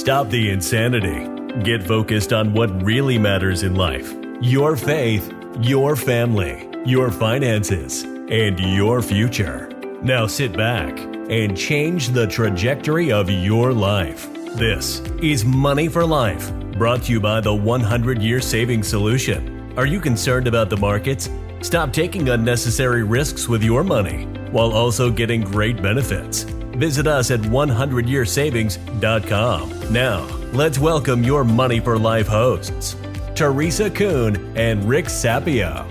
Stop the insanity. Get focused on what really matters in life. Your faith, your family, your finances, and your future. Now sit back and change the trajectory of your life. This is Money for Life, brought to you by the 100-Year Savings Solution. Are you concerned about the markets? Stop taking unnecessary risks with your money while also getting great benefits. Visit us at 100yearsavings.com. Now, let's welcome your Money for Life hosts, Teresa Kuhn and Rick Sapio.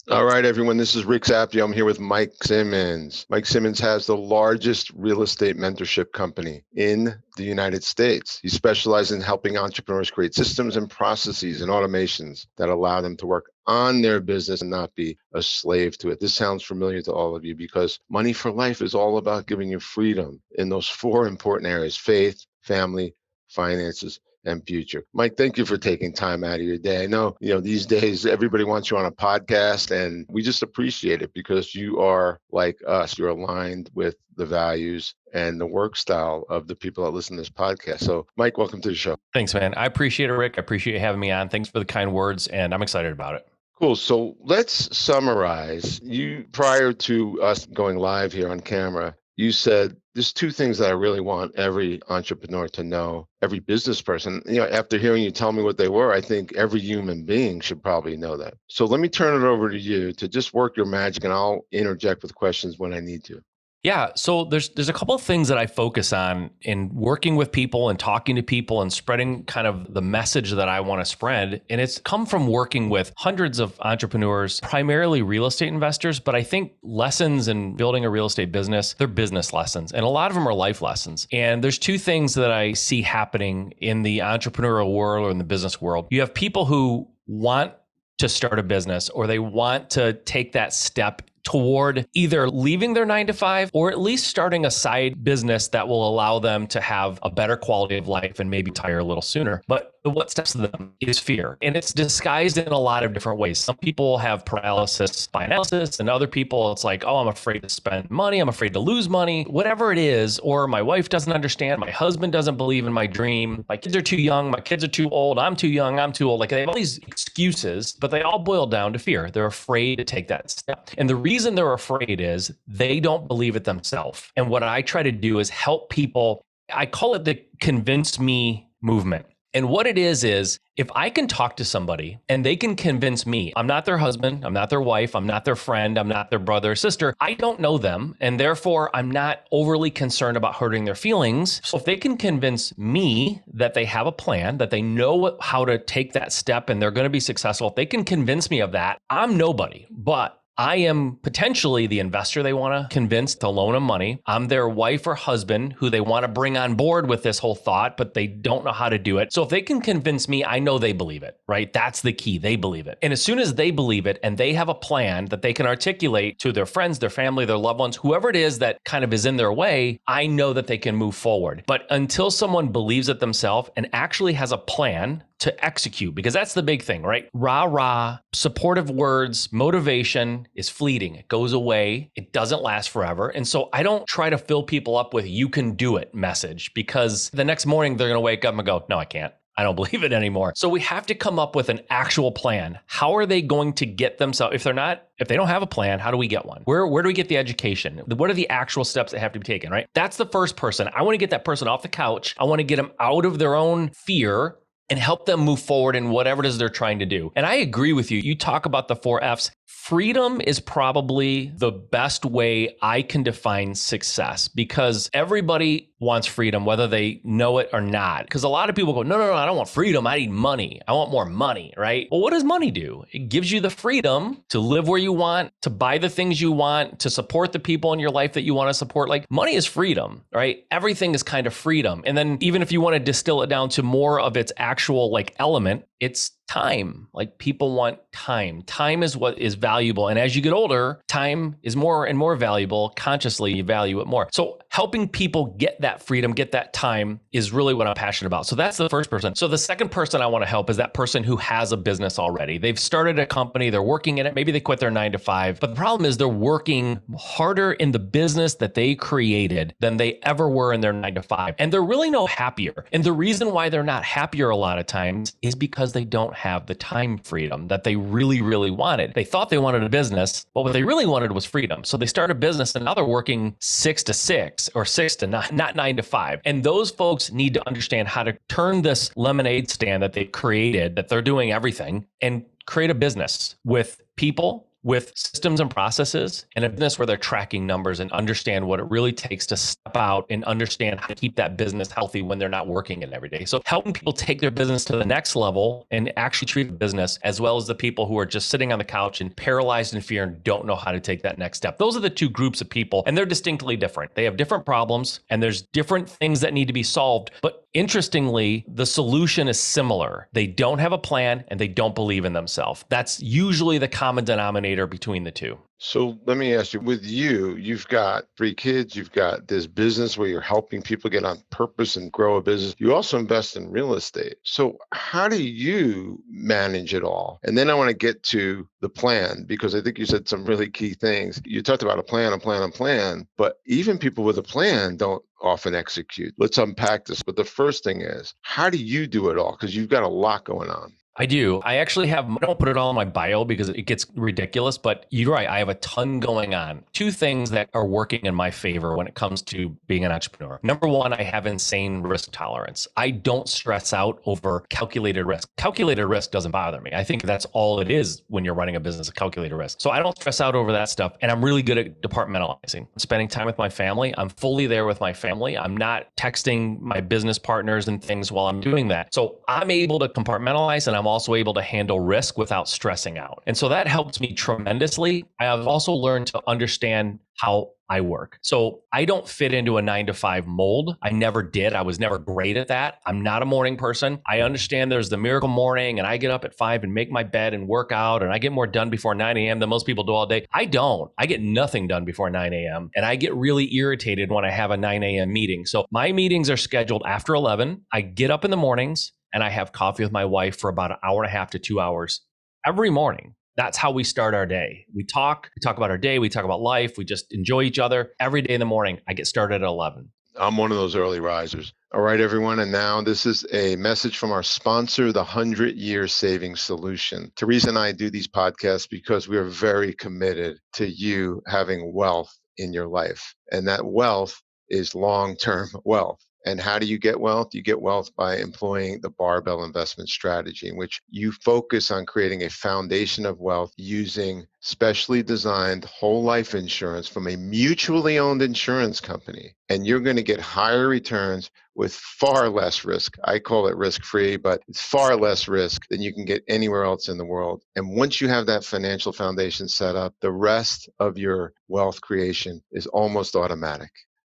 All right, everyone, this is Rick Sapio. I'm here with Mike Simmons. Mike Simmons has the largest real estate mentorship company in the United States. He specializes in helping entrepreneurs create systems and processes and automations that allow them to work on their business and not be a slave to it. This sounds familiar to all of you because Money for Life is all about giving you freedom in those four important areas: faith, family, finances, and future. Mike, thank you for taking time out of your day. I know, these days everybody wants you on a podcast, and we just appreciate it because you are like us. You're aligned with the values and the work style of the people that listen to this podcast. So, Mike, welcome to the show. Thanks, man. I appreciate it, Rick. I appreciate you having me on. Thanks for the kind words, and I'm excited about it. Cool. So let's summarize. You, prior to us going live here on camera, you said there's two things that I really want every entrepreneur to know, every business person. After hearing you tell me what they were, I think every human being should probably know that. So let me turn it over to you to just work your magic, and I'll interject with questions when I need to. Yeah. So there's a couple of things that I focus on in working with people and talking to people and spreading kind of the message that I want to spread. And it's come from working with hundreds of entrepreneurs, primarily real estate investors. But I think lessons in building a real estate business, they're business lessons. And a lot of them are life lessons. And there's two things that I see happening in the entrepreneurial world or in the business world. You have people who want to start a business, or they want to take that step toward either leaving their 9-to-5 or at least starting a side business that will allow them to have a better quality of life and maybe retire a little sooner. But what steps them is fear. And it's disguised in a lot of different ways. Some people have paralysis by analysis, and other people, it's like, oh, I'm afraid to spend money. I'm afraid to lose money, whatever it is. Or my wife doesn't understand. My husband doesn't believe in my dream. My kids are too young. My kids are too old. I'm too young. I'm too old. Like, they have all these excuses, but they all boil down to fear. They're afraid to take that step. And the reason they're afraid is they don't believe it themselves. And what I try to do is help people. I call it the convince me movement. And what it is if I can talk to somebody and they can convince me, I'm not their husband, I'm not their wife, I'm not their friend, I'm not their brother or sister, I don't know them, and therefore I'm not overly concerned about hurting their feelings. So if they can convince me that they have a plan, that they know how to take that step and they're going to be successful, if they can convince me of that, I'm nobody, but I am potentially the investor they want to convince to loan them money. I'm their wife or husband who they want to bring on board with this whole thought, but they don't know how to do it. So if they can convince me, I know they believe it, right? That's the key. They believe it. And as soon as they believe it and they have a plan that they can articulate to their friends, their family, their loved ones, whoever it is that kind of is in their way, I know that they can move forward. But until someone believes it themselves and actually has a plan to execute, because that's the big thing, right? Rah, supportive words, motivation is fleeting. It goes away. It doesn't last forever. And so I don't try to fill people up with "you can do it" message, because the next morning they're going to wake up and go, no, I can't. I don't believe it anymore. So we have to come up with an actual plan. How are they going to get themselves? If they don't have a plan, how do we get one? Where do we get the education? What are the actual steps that have to be taken, right? That's the first person. I want to get that person off the couch. I want to get them out of their own fear and help them move forward in whatever it is they're trying to do. And I agree with you. You talk about the 4 F's. Freedom is probably the best way I can define success, because everybody wants freedom, whether they know it or not. Because a lot of people go, no, I don't want freedom. I need money. I want more money, right? Well, what does money do? It gives you the freedom to live where you want, to buy the things you want, to support the people in your life that you want to support. Like, money is freedom, right? Everything is kind of freedom. And then even if you want to distill it down to more of its actual element, it's time. Like, people want time. Time is what is valuable. And as you get older, time is more and more valuable. Consciously, you value it more. So helping people get that freedom, get that time is really what I'm passionate about. So that's the first person. So the second person I want to help is that person who has a business already. They've started a company, they're working in it. Maybe they quit their 9 to 5, but the problem is they're working harder in the business that they created than they ever were in their 9 to 5. And they're really no happier. And the reason why they're not happier a lot of times is because they don't have the time freedom that they really, really wanted. They thought they wanted a business, but what they really wanted was freedom. So they start a business and now they're working 6 to 6 or 6 to 9, not 9 to 5. And those folks need to understand how to turn this lemonade stand that they've created, that they're doing everything, and create a business with people, with systems and processes, and a business where they're tracking numbers and understand what it really takes to step out and understand how to keep that business healthy when they're not working it every day. So helping people take their business to the next level and actually treat a business, as well as the people who are just sitting on the couch and paralyzed in fear and don't know how to take that next step. Those are the two groups of people, and they're distinctly different. They have different problems and there's different things that need to be solved. But interestingly, the solution is similar. They don't have a plan and they don't believe in themselves. That's usually the common denominator between the two. So let me ask you, with you, you've got 3 kids, you've got this business where you're helping people get on purpose and grow a business. You also invest in real estate. So how do you manage it all? And then I want to get to the plan, because I think you said some really key things. You talked about a plan, but even people with a plan don't often execute. Let's unpack this. But the first thing is, how do you do it all? Because you've got a lot going on. I do. I actually I don't put it all in my bio because it gets ridiculous, but you're right. I have a ton going on. 2 things that are working in my favor when it comes to being an entrepreneur. Number 1, I have insane risk tolerance. I don't stress out over calculated risk. Calculated risk doesn't bother me. I think that's all it is when you're running a business, a calculated risk. So I don't stress out over that stuff. And I'm really good at departmentalizing. Spending time with my family. I'm fully there with my family. I'm not texting my business partners and things while I'm doing that. So I'm able to compartmentalize, and I'm also able to handle risk without stressing out. And so that helps me tremendously. I have also learned to understand how I work. So I don't fit into a 9 to 5 mold. I never did. I was never great at that. I'm not a morning person. I understand there's the miracle morning and I get up at 5 and make my bed and work out and I get more done before 9 a.m. than most people do all day. I don't. I get nothing done before 9 a.m. and I get really irritated when I have a 9 a.m. meeting. So my meetings are scheduled after 11. I get up in the mornings and I have coffee with my wife for about an hour and a half to 2 hours every morning. That's how we start our day. We talk about our day. We talk about life. We just enjoy each other every day in the morning. I get started at 11. I'm one of those early risers. All right, everyone. And now this is a message from our sponsor, the 100-Year Savings Solution. Teresa and I do these podcasts because we are very committed to you having wealth in your life. And that wealth is long-term wealth. And how do you get wealth? You get wealth by employing the barbell investment strategy, in which you focus on creating a foundation of wealth using specially designed whole life insurance from a mutually owned insurance company. And you're going to get higher returns with far less risk. I call it risk-free, but it's far less risk than you can get anywhere else in the world. And once you have that financial foundation set up, the rest of your wealth creation is almost automatic.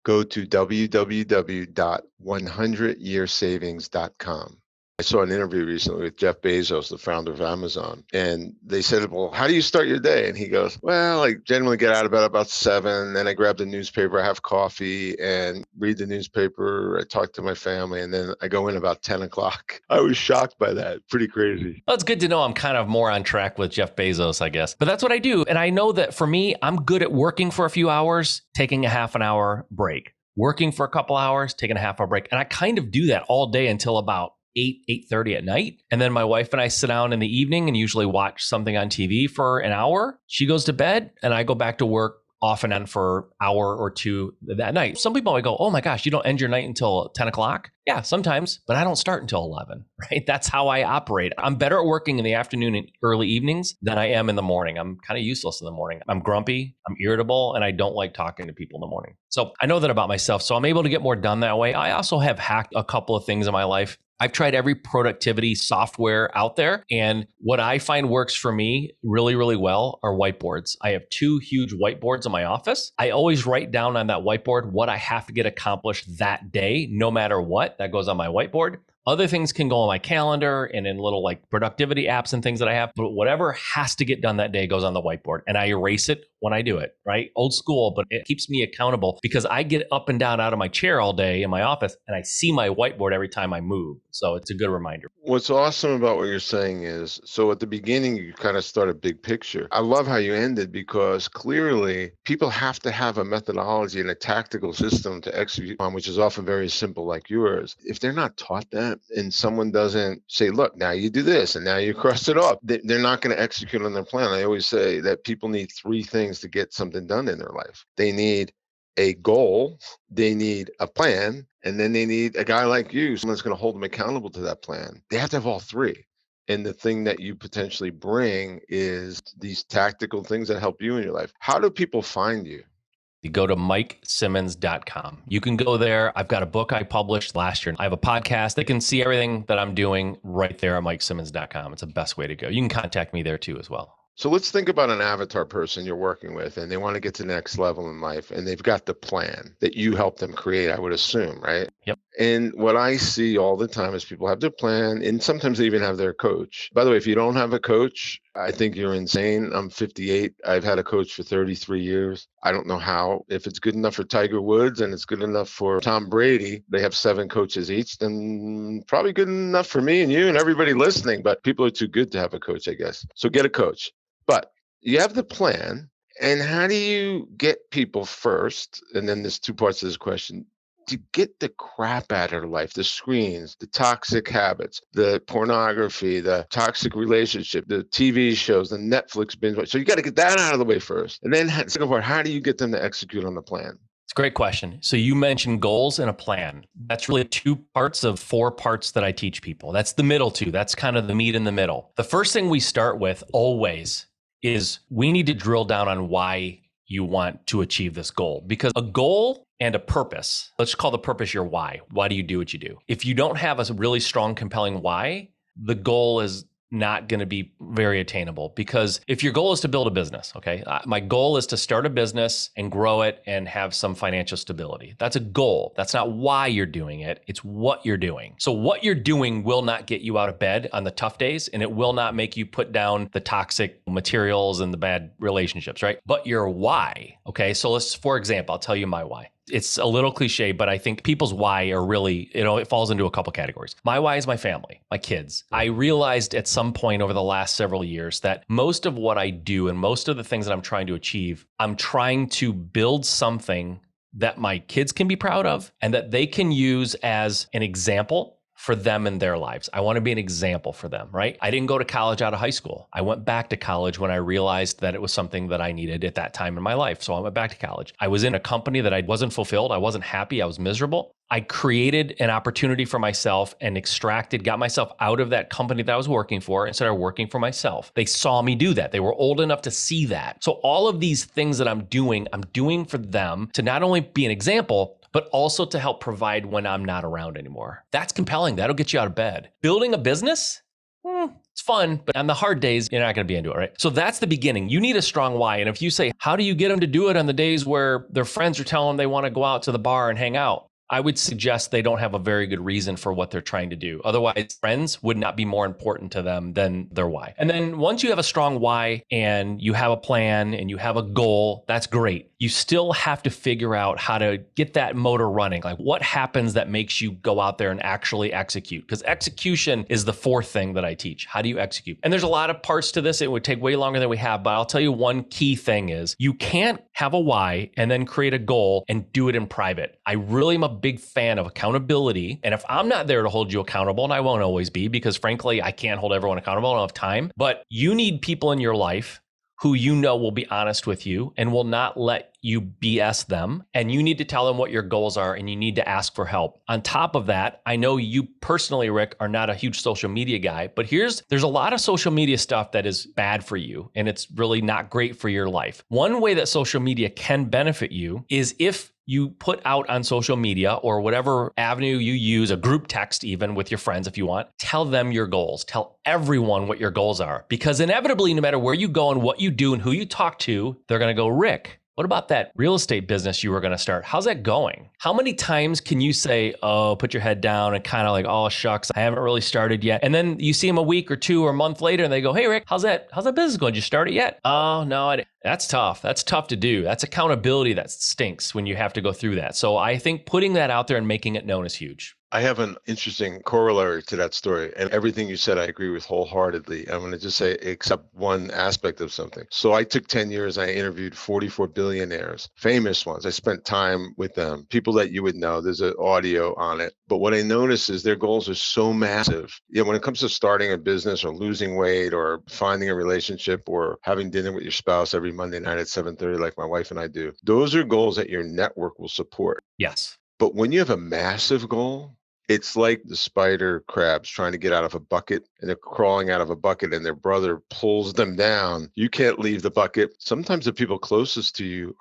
Go to www.100yearsavings.com. I saw an interview recently with Jeff Bezos, the founder of Amazon, and they said, well, how do you start your day? And he goes, well, I generally get out of bed about 7, then I grab the newspaper, I have coffee and read the newspaper, I talk to my family, and then I go in about 10 o'clock. I was shocked by that. Pretty crazy. Well, it's good to know I'm kind of more on track with Jeff Bezos, I guess. But that's what I do. And I know that for me, I'm good at working for a few hours, taking a half an hour break, working for a couple hours, taking a half hour break. And I kind of do that all day until about 8:30 at night. And then my wife and I sit down in the evening and usually watch something on TV for an hour. She goes to bed and I go back to work off and on for an hour or 2 that night. Some people might go, oh my gosh, you don't end your night until 10 o'clock? Yeah, sometimes, but I don't start until 11, right? That's how I operate. I'm better at working in the afternoon and early evenings than I am in the morning. I'm kind of useless in the morning. I'm grumpy, I'm irritable, and I don't like talking to people in the morning. So I know that about myself. So I'm able to get more done that way. I also have hacked a couple of things in my life. I've tried every productivity software out there. And what I find works for me really, really well are whiteboards. I have 2 huge whiteboards in my office. I always write down on that whiteboard what I have to get accomplished that day, no matter what. That goes on my whiteboard. Other things can go on my calendar and in little like productivity apps and things that I have, but whatever has to get done that day goes on the whiteboard and I erase it when I do it, right? Old school, but it keeps me accountable because I get up and down out of my chair all day in my office and I see my whiteboard every time I move. So it's a good reminder. What's awesome about what you're saying is, so at the beginning, you kind of start a big picture. I love how you ended because clearly people have to have a methodology and a tactical system to execute on, which is often very simple like yours. If they're not taught that and someone doesn't say, look, now you do this and now you cross it off, they're not going to execute on their plan. I always say that people need three things to get something done in their life. They need a goal, they need a plan, and then they need a guy like you, someone that's going to hold them accountable to that plan. They have to have all three. And the thing that you potentially bring is these tactical things that help you in your life. How do people find you? You go to MikeSimmons.com. You can go there. I've got a book I published last year. I have a podcast. They can see everything that I'm doing right there at MikeSimmons.com. It's the best way to go. You can contact me there too as well. So let's think about an avatar person you're working with and they want to get to the next level in life and they've got the plan that you help them create, I would assume, right? Yep. And what I see all the time is people have their plan and sometimes they even have their coach. By the way, if you don't have a coach, I think you're insane. I'm 58. I've had a coach for 33 years. I don't know how. If it's good enough for Tiger Woods and it's good enough for Tom Brady, they have 7 coaches each, then probably good enough for me and you and everybody listening, but people are too good to have a coach, I guess. So get a coach. But you have the plan, and how do you get people first? And then there's 2 parts of this question. To get the crap out of their life, the screens, the toxic habits, the pornography, the toxic relationship, the TV shows, the Netflix binge. So you got to get that out of the way first. And then second part, how do you get them to execute on the plan? It's a great question. So you mentioned goals and a plan. That's really 2 parts of 4 parts that I teach people. That's the middle 2. That's kind of the meat in the middle. The first thing we start with always is we need to drill down on why you want to achieve this goal, because a goal and a purpose, let's call the purpose your why. Why do you do what you do? If you don't have a really strong, compelling why, the goal is not going to be very attainable. Because if your goal is to build a business, okay, my goal is to start a business and grow it and have some financial stability. That's a goal. That's not why you're doing it. It's what you're doing. So what you're doing will not get you out of bed on the tough days, and it will not make you put down the toxic materials and the bad relationships, right? But your why, okay? So let's, for example, I'll tell you my why. It's a little cliche, but I think people's why are really, it falls into a couple categories. My why is my family, my kids. I realized at some point over the last several years that most of what I do and most of the things that I'm trying to achieve, I'm trying to build something that my kids can be proud of and that they can use as an example for them in their lives. I want to be an example for them, right? I didn't go to college out of high school. I went back to college when I realized that it was something that I needed at that time in my life. So I went back to college. I was in a company that I wasn't fulfilled. I wasn't happy. I was miserable. I created an opportunity for myself and got myself out of that company that I was working for and started working for myself. They saw me do that. They were old enough to see that. So all of these things that I'm doing for them to not only be an example, but also to help provide when I'm not around anymore. That's compelling. That'll get you out of bed. Building a business, it's fun, but on the hard days, you're not going to be into it, right? So that's the beginning. You need a strong why. And if you say, how do you get them to do it on the days where their friends are telling them they want to go out to the bar and hang out? I would suggest they don't have a very good reason for what they're trying to do. Otherwise, friends would not be more important to them than their why. And then once you have a strong why and you have a plan and you have a goal, that's great. You still have to figure out how to get that motor running. Like what happens that makes you go out there and actually execute? Because execution is the 4th thing that I teach. How do you execute? And there's a lot of parts to this. It would take way longer than we have, but I'll tell you one key thing is you can't have a why and then create a goal and do it in private. I really am a big fan of accountability. And if I'm not there to hold you accountable, and I won't always be, because frankly, I can't hold everyone accountable. I don't have time, but you need people in your life who you know will be honest with you and will not let you BS them. And you need to tell them what your goals are and you need to ask for help. On top of that, I know you personally, Rick, are not a huge social media guy, but there's a lot of social media stuff that is bad for you and it's really not great for your life. One way that social media can benefit you is if you put out on social media or whatever avenue you use, a group text even with your friends if you want, tell them your goals. Tell everyone what your goals are. Because inevitably, no matter where you go and what you do and who you talk to, they're going to go, Rick, what about that real estate business you were going to start? How's that going? How many times can you say, oh, put your head down and kind of like, oh, shucks, I haven't really started yet. And then you see them a week or 2 or a month later and they go, hey, Rick, how's that business going? Did you start it yet? Oh, no, I didn't. That's tough. That's tough to do. That's accountability that stinks when you have to go through that. So I think putting that out there and making it known is huge. I have an interesting corollary to that story, and everything you said I agree with wholeheartedly. I'm going to just say, except one aspect of something. So I took 10 years, I interviewed 44 billionaires, famous ones. I spent time with them, people that you would know. There's an audio on it. But what I noticed is their goals are so massive. When it comes to starting a business or losing weight or finding a relationship or having dinner with your spouse every Monday night at 7:30, like my wife and I do, those are goals that your network will support. Yes. But when you have a massive goal, it's like the spider crabs trying to get out of a bucket, and they're crawling out of a bucket and their brother pulls them down. You can't leave the bucket. Sometimes the people closest to you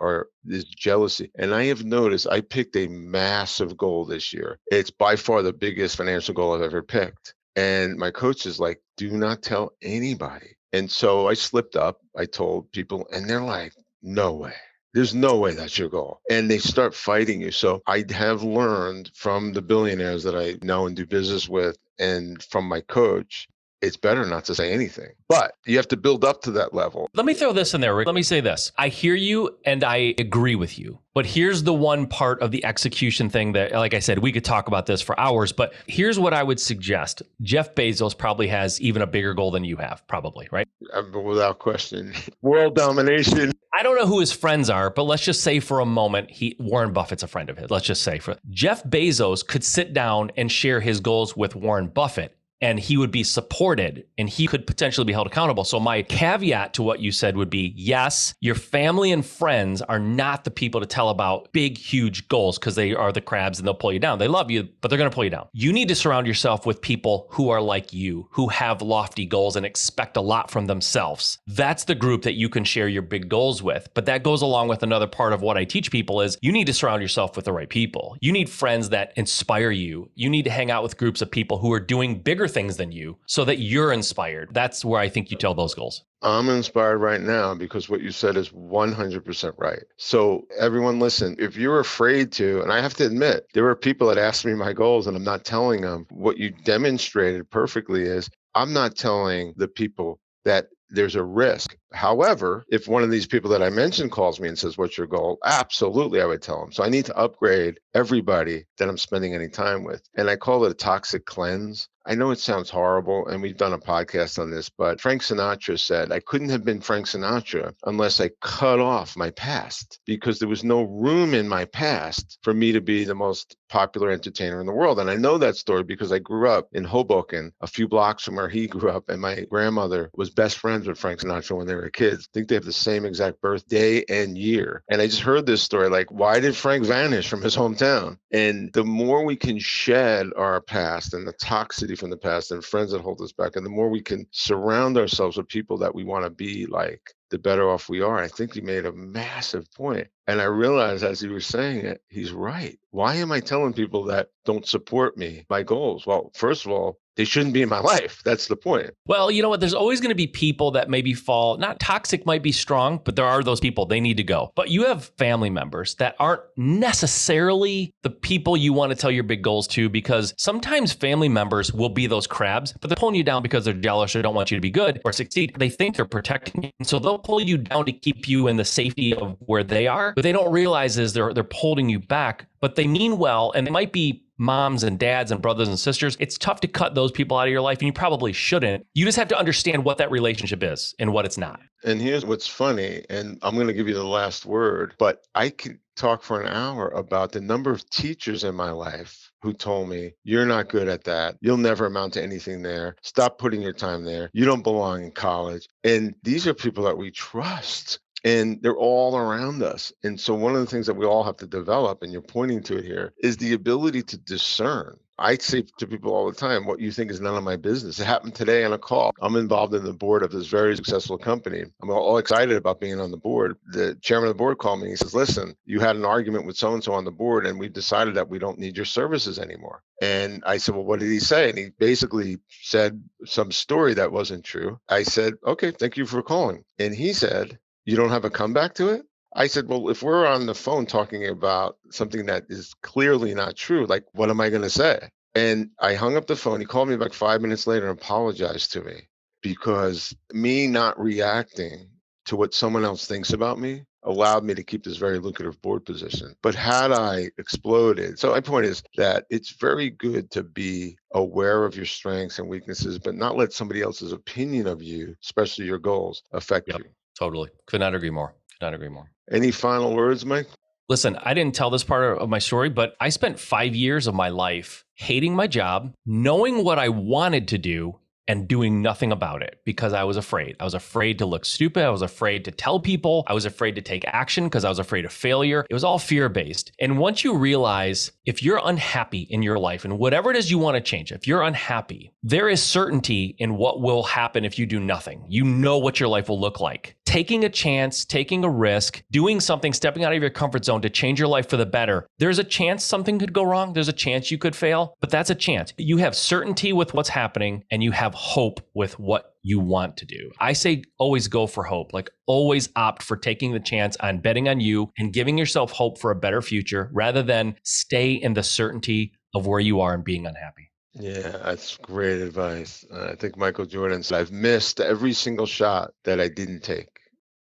is jealousy. And I have noticed I picked a massive goal this year. It's by far the biggest financial goal I've ever picked. And my coach is like, do not tell anybody. And so I slipped up. I told people, and they're like, no way. There's no way that's your goal. And they start fighting you. So I have learned from the billionaires that I know and do business with and from my coach, it's better not to say anything. But you have to build up to that level. Let me throw this in there, Rick. Let me say this. I hear you and I agree with you. But here's the one part of the execution thing that, like I said, we could talk about this for hours. But here's what I would suggest. Jeff Bezos probably has even a bigger goal than you have, probably, right? Without question. World domination. I don't know who his friends are, but let's just say for a moment, Warren Buffett's a friend of his. Let's just say Jeff Bezos could sit down and share his goals with Warren Buffett, and he would be supported and he could potentially be held accountable. So my caveat to what you said would be, yes, your family and friends are not the people to tell about big, huge goals because they are the crabs and they'll pull you down. They love you, but they're going to pull you down. You need to surround yourself with people who are like you, who have lofty goals and expect a lot from themselves. That's the group that you can share your big goals with. But that goes along with another part of what I teach people is you need to surround yourself with the right people. You need friends that inspire you. You need to hang out with groups of people who are doing bigger things than you so that you're inspired. That's where I think you tell those goals. I'm inspired right now because what you said is 100% right. So everyone listen, if you're afraid to, and I have to admit, there are people that ask me my goals and I'm not telling them. What you demonstrated perfectly is I'm not telling the people that there's a risk. However, if one of these people that I mentioned calls me and says, what's your goal? Absolutely, I would tell them. So I need to upgrade everybody that I'm spending any time with. And I call it a toxic cleanse. I know it sounds horrible, and we've done a podcast on this, but Frank Sinatra said, I couldn't have been Frank Sinatra unless I cut off my past, because there was no room in my past for me to be the most popular entertainer in the world. And I know that story because I grew up in Hoboken, a few blocks from where he grew up, and my grandmother was best friends with Frank Sinatra when they were kids. I think they have the same exact birthday and year. And I just heard this story, like, why did Frank vanish from his hometown? And the more we can shed our past and the toxicity from the past and friends that hold us back, and the more we can surround ourselves with people that we want to be like, the better off we are. I think he made a massive point. And I realized as he was saying it, he's right. Why am I telling people that don't support me, my goals? Well, first of all, they shouldn't be in my life. That's the point. Well, you know what? There's always going to be people that maybe fall, not toxic might be strong, but there are those people, they need to go. But you have family members that aren't necessarily the people you want to tell your big goals to, because sometimes family members will be those crabs, but they're pulling you down because they're jealous or don't want you to be good or succeed. They think they're protecting you. So they'll pull you down to keep you in the safety of where they are. But they don't realize is they're pulling you back, but they mean well, and they might be moms and dads and brothers and sisters. It's tough to cut those people out of your life, and you probably shouldn't. You just have to understand what that relationship is and what it's not. And here's what's funny, and I'm going to give you the last word, but I could talk for an hour about the number of teachers in my life who told me, you're not good at that. You'll never amount to anything there. Stop putting your time there. You don't belong in college. And these are people that we trust. And they're all around us. And so one of the things that we all have to develop, and you're pointing to it here, is the ability to discern. I say to people all the time, what you think is none of my business. It happened today on a call. I'm involved in the board of this very successful company. I'm all excited about being on the board. The chairman of the board called me and he says, listen, you had an argument with so-and-so on the board, and we've decided that we don't need your services anymore. And I said, well, what did he say? And he basically said some story that wasn't true. I said, okay, thank you for calling. And he said, you don't have a comeback to it? I said, well, if we're on the phone talking about something that is clearly not true, like, what am I going to say? And I hung up the phone. He called me back 5 minutes later and apologized to me, because me not reacting to what someone else thinks about me allowed me to keep this very lucrative board position. But had I exploded, so my point is that it's very good to be aware of your strengths and weaknesses, but not let somebody else's opinion of you, especially your goals, affect you. Totally. Could not agree more. Could not agree more. Any final words, Mike? Listen, I didn't tell this part of my story, but I spent 5 years of my life hating my job, knowing what I wanted to do, and doing nothing about it because I was afraid. I was afraid to look stupid. I was afraid to tell people. I was afraid to take action because I was afraid of failure. It was all fear-based. And once you realize if you're unhappy in your life and whatever it is you want to change, if you're unhappy, there is certainty in what will happen if you do nothing. You know what your life will look like. Taking a chance, taking a risk, doing something, stepping out of your comfort zone to change your life for the better. There's a chance something could go wrong. There's a chance you could fail, but that's a chance. You have certainty with what's happening and you have hope with what you want to do. I say always go for hope, like always opt for taking the chance on betting on you and giving yourself hope for a better future rather than stay in the certainty of where you are and being unhappy. Yeah, that's great advice. I think Michael Jordan said, I've missed every single shot that I didn't take.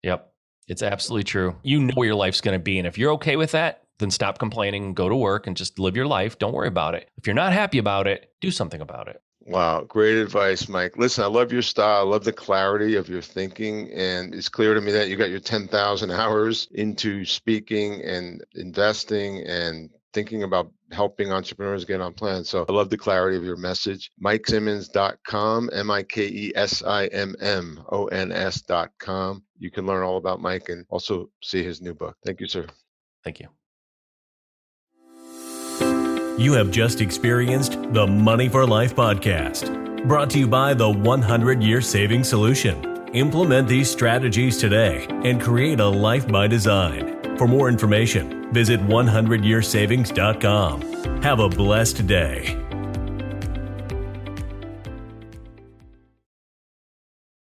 Yep. It's absolutely true. You know where your life's going to be. And if you're okay with that, then stop complaining, go to work and just live your life. Don't worry about it. If you're not happy about it, do something about it. Wow, great advice, Mike. Listen, I love your style. I love the clarity of your thinking. And it's clear to me that you got your 10,000 hours into speaking and investing and thinking about helping entrepreneurs get on plan. So I love the clarity of your message. MikeSimmons.com, MikeSimmons.com. You can learn all about Mike and also see his new book. Thank you, sir. Thank you. You have just experienced the Money for Life podcast, brought to you by the 100-Year Savings Solution. Implement these strategies today and create a life by design. For more information, visit 100yearsavings.com. Have a blessed day.